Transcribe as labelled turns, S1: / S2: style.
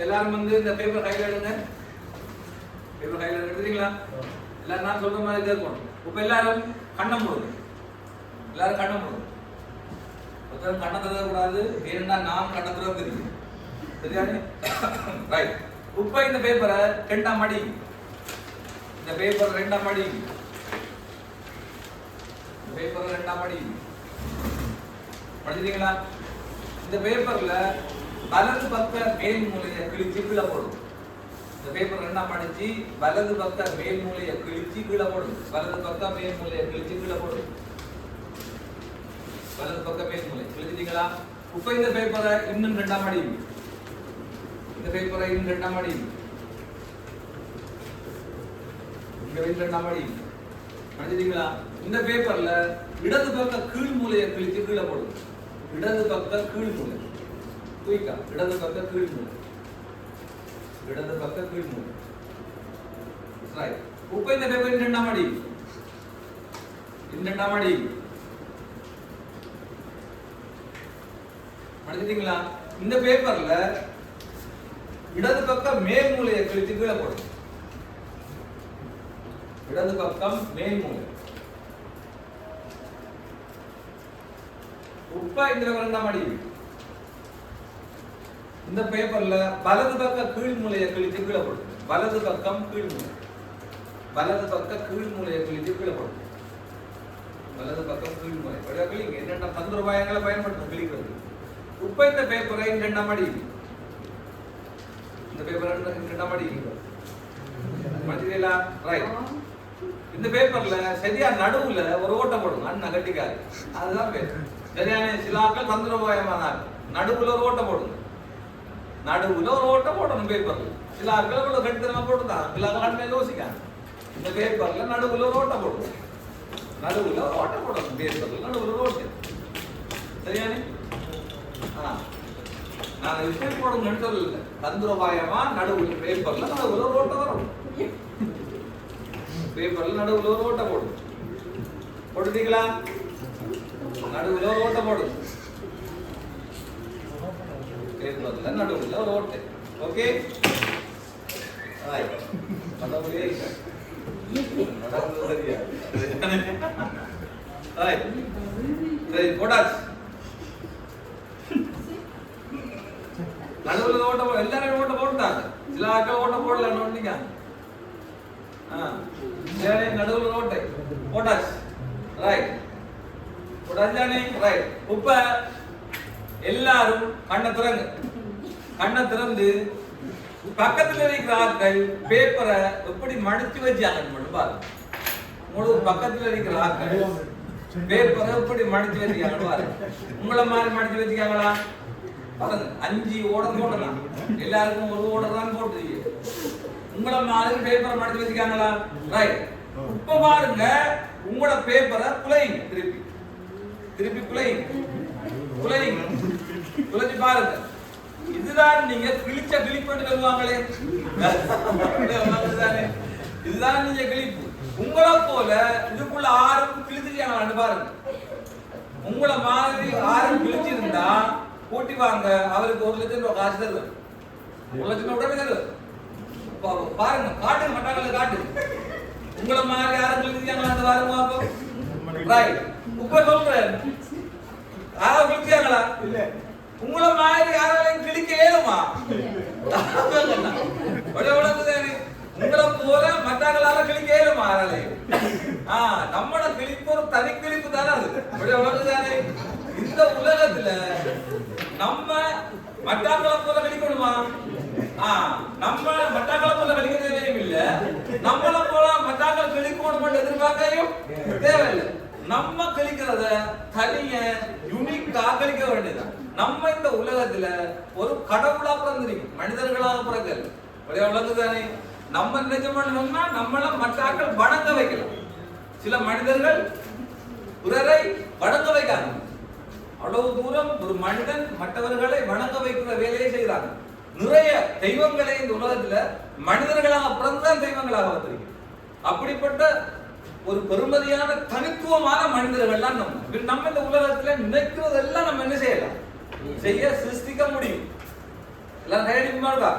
S1: எல்லாரும் வந்து இந்த பேப்பர் கையில் எடுங்க. பேப்பர் கையில் எடுத்துறீங்களா? எல்லாரும் நான் சொல்ற மாதிரி கேட்கணும். இப்ப எல்லாரும் கண்ணம் போடுங்க. எல்லாரும் கண்ணம் போடுங்க. ஒருத்தர் கண்ணை திறக்கக்கூடாது. ஏன்னா நான் கண்ணை திறக்க தெரியும். சரியானே? ரைட். இப்ப இந்த பேப்பரை ரெண்டாம் மடி. இந்த பேப்பர் ரெண்டாம் மடி. பேப்பர் ரெண்டாம் மடி. படிச்சிட்டீங்களா? இந்த பேப்பர்ல வலது பக்க மேல் மூலையை கிழிச்சு கீழே போடும். இந்த பேப்பர் ரெண்டாம் மடிச்சு வலது பக்க மேல் மூலையை கிழிச்சு கீழே போடும். வலது பக்க மேல் மூலையை கிழிச்சு கீழே போடும். வலது பக்க மேல் மூலை கிழிச்சிட்டீங்களா? இப்ப இந்த பேப்பரை இன்னும் ரெண்டாம் மடி. இந்த பேப்பரை இன்னும் ரெண்டாம் மடி. இங்க ரெண்டாம் மடி. படிச்சிட்டீங்களா? இந்த பேப்பர்ல இடது பக்க கீழ் மூலையை கிழிச்சு கீழே போடும். இடது பக்க கீழ் மூலை தூக்கா. இடது பக்க கீழ் மூலை. இடது பக்க கீழ் மூலை. ரைட். இப்ப இந்த பேப்பர் ரெண்டாம் மடி. ரெண்டாம் மடி. படிச்சிட்டீங்களா? இந்த பேப்பர்ல இடது பக்க மேல் மூலையை கிழிச்சு கீழே போடும். இடது பக்கம் மேல் மூலை. உப்ப இந்த ரெண்டாம் மடி. இந்த பேப்பர்ல வலது பக்க கீழ் மூலையை கிழிச்சு கீழே போடும். வலது பக்கம் கீழ் மூலை. வலது பக்க கீழ் மூலையை கிழிச்சு கீழே போடும். வலது பக்கம் கீழ் மூலை. வழியா கிளிங்க. என்னென்ன தந்திரோபாயங்களை பயன்படுத்தும் கிளிக்கிறது. உப்ப இந்த பேப்பரை ரெண்டாம் மடி. இந்த பேப்பர் ரெண்டாம் மடி. மடிதேலா? ரைட். இந்த பேப்பர்ல சரியா நடுவுல ஒரு ஓட்டை போடுங்க. அண்ணா கட்டிக்காரு. அதுதான் பேப்பர். சரியான சிலாக்கள் தந்திரோபாயமானார். நடுவுல ஒரு ஓட்டை போடுங்க. நடுவுல ஒரு ஓட்டை போடணும் பேப்பர்ல. சிலாக்கள் இவ்வளவு கட்டித்தனமா போட்டுதான் சிலாக்கள் யோசிக்காங்க. இந்த பேப்பர்ல நடுவுல ஒரு ஓட்டை போடுங்க. நடுவுல ஒரு ஓட்டை போடணும் பேப்பர்ல. நடுவுல ஒரு ஓட்டை. சரியானே? நான் எப்படி போடணும்னு சொல்லல. தந்திரோபாயமா நடுவுல பேப்பர்ல நடுவுல ஒரு ஓட்டை வரும். பேப்பர்ல நடுவுல ஒரு ஓட்டை போடும். போட்டுட்டீங்களா? நடுவுல ஒரு ஓட்டை போடும். பேப்பர்ல நடுவுல ஒரு ஓட்டை. ஓகே? ரைட். நடுவுல சரியா? ரைட். சரி போடாச்சு. நடுவுல ஓட்டை எல்லாரும் ஓட்டை போட்டுட்டாங்க. சில ஆட்கள் ஓட்டை போடலன்னு ஒண்ணுங்க. சரி நடுவுல ஓட்டை போட்டாச்சு. ரைட். போட்டாச்சானே? ரைட். இப்ப எல்லாரும் கண்ணை திறங்க. கண்ணை திறந்து பக்கத்துல இருக்கிற ஆட்கள் பேப்பரை எப்படி மடிச்சு வச்சாங்கன்னு மட்டும் பாருங்க. உங்களுக்கு பக்கத்துல இருக்கிற ஆட்கள் பேப்பரை எப்படி மடிச்சு வச்சுக்காங்கன்னு பாருங்க. உங்களை மாதிரி மடிச்சு வச்சுக்காங்களா? பாருங்க. 5 ஓட போடலாம். எல்லாருக்கும் ஒரு ஓட தான் போட்டுருக்கீங்க. உங்களை மாதிரி பேப்பரை மடிச்சு வச்சுக்காங்களா? ரைட். இப்ப பாருங்க உங்களோட பேப்பரை குலையுங்க. திருப்பி திருப்பி குலையுங்க. குலையுங்க. குலைச்சு பாருங்க. இதுதான் நீங்க கிழிச்ச கிழிப்பு சொல்லுவாங்களே. இதுதான் நீங்க கிழிப்பு. உங்களை போல இதுக்குள்ள ஆறும் கிழிச்சிருக்காங்களான்னு பாருங்க. உங்களை மாதிரி ஆறும் கிழிச்சிருந்தா கூட்டி வாங்க. அவருக்கு 1 லட்சம் ரூபாய் காசு தருவார். 1 லட்சம் ரூபாய் உடனே தருவார். பாருங்க. காட்டுங்க. மட்டாங்கள காட்டுங்க. உங்களை மாதிரி யாரும் கிழிச்சிருக்காங்களா? அந்த பாருங்க அப்போ. ரைட். இப்ப சொல்றேன். யாரும் கிழிச்சாங்களா? இல்ல. உங்களை மாதிரி யாராலையும் கிழிக்க ஏழுமா? உங்களை போல மற்றவங்களால கிழிக்க ஏழுமா? யாராலையும் நம்மளோட கிழிப்பு ஒரு தனி கிழிப்பு தானே. அது உலகத்தானே. இந்த உலகத்துல நம்ம மற்றவங்களை போல கிழிக்கணுமா? நம்ம மற்றவங்களை போல கிழிக்க தேவையும் இல்ல. நம்மளை போல மற்றவங்களை கிழிக்கணும் எதிர்பார்க்கையும் தேவையில்லை. நம்ம கிழிக்கிறத தனிய யூனிக்கா கிழிக்க வேண்டியதான். நம்ம இந்த உலகத்துல ஒரு கடவுளா பிறந்திருக்கும். மனிதர்களாக பிறக்கல. உலகத்தானே. நம்ம நிஜமா நம்மள மற்றாக்கள் வணங்க வைக்கலாம். சில மனிதர்கள் பிறரை வணங்க வைக்காங்க. அவ்வளவு தூரம் ஒரு மனிதன் மற்றவர்களை வணங்க வைக்கிற வேலையை செய்கிறாங்க. நிறைய தெய்வங்களை இந்த உலகத்துல மனிதர்களாக பிறந்தான் தெய்வங்களாக வந்திருக்கு. அப்படிப்பட்ட ஒரு பெருமதியான தனித்துவமான மனிதர்கள்லாம் நம்ம இந்த உலகத்துல நினைக்கிறதெல்லாம் நம்ம என்ன செய்யலாம்? செய்ய சிருஷ்டிக்க முடியும். எல்லாரும் கையடிக்குமா இருக்கா